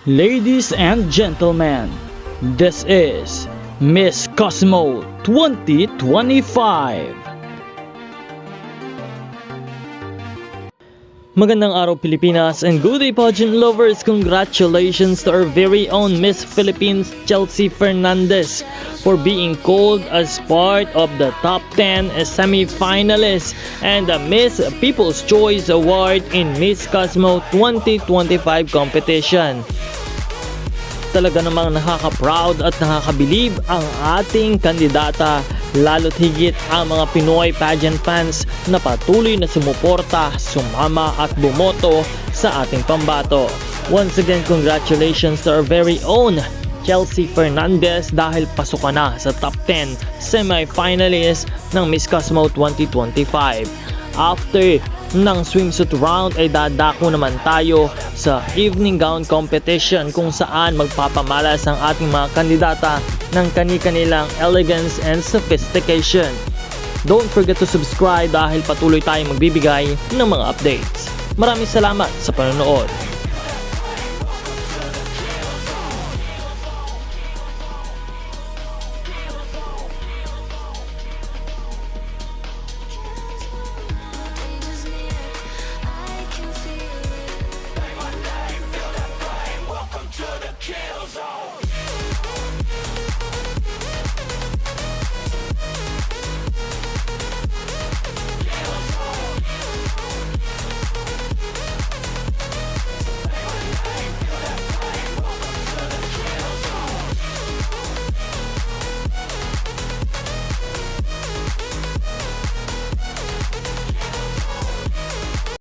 Ladies and gentlemen, this is Miss Cosmo 2025. Magandang araw Pilipinas and good day pageant lovers. Congratulations to our very own Miss Philippines Chelsea Fernandez for being called as part of the top 10 semi-finalists and the Miss People's Choice Award in Miss Cosmo 2025 competition. Talaga namang nakaka-proud at nakakabilib ang ating kandidata, lalo't higit ang mga Pinoy pageant fans na patuloy na sumuporta, sumama at bumoto sa ating pambato. Once again, congratulations to our very own Chelsea Fernandez dahil pasok ka na sa top 10 semi-finalists ng Miss Cosmo 2025. After ng swimsuit round ay dadako naman tayo sa evening gown competition kung saan magpapamalas ang ating mga kandidata ng kani-kanilang elegance and sophistication. Don't forget to subscribe dahil patuloy tayong magbibigay ng mga updates. Maraming salamat sa panonood.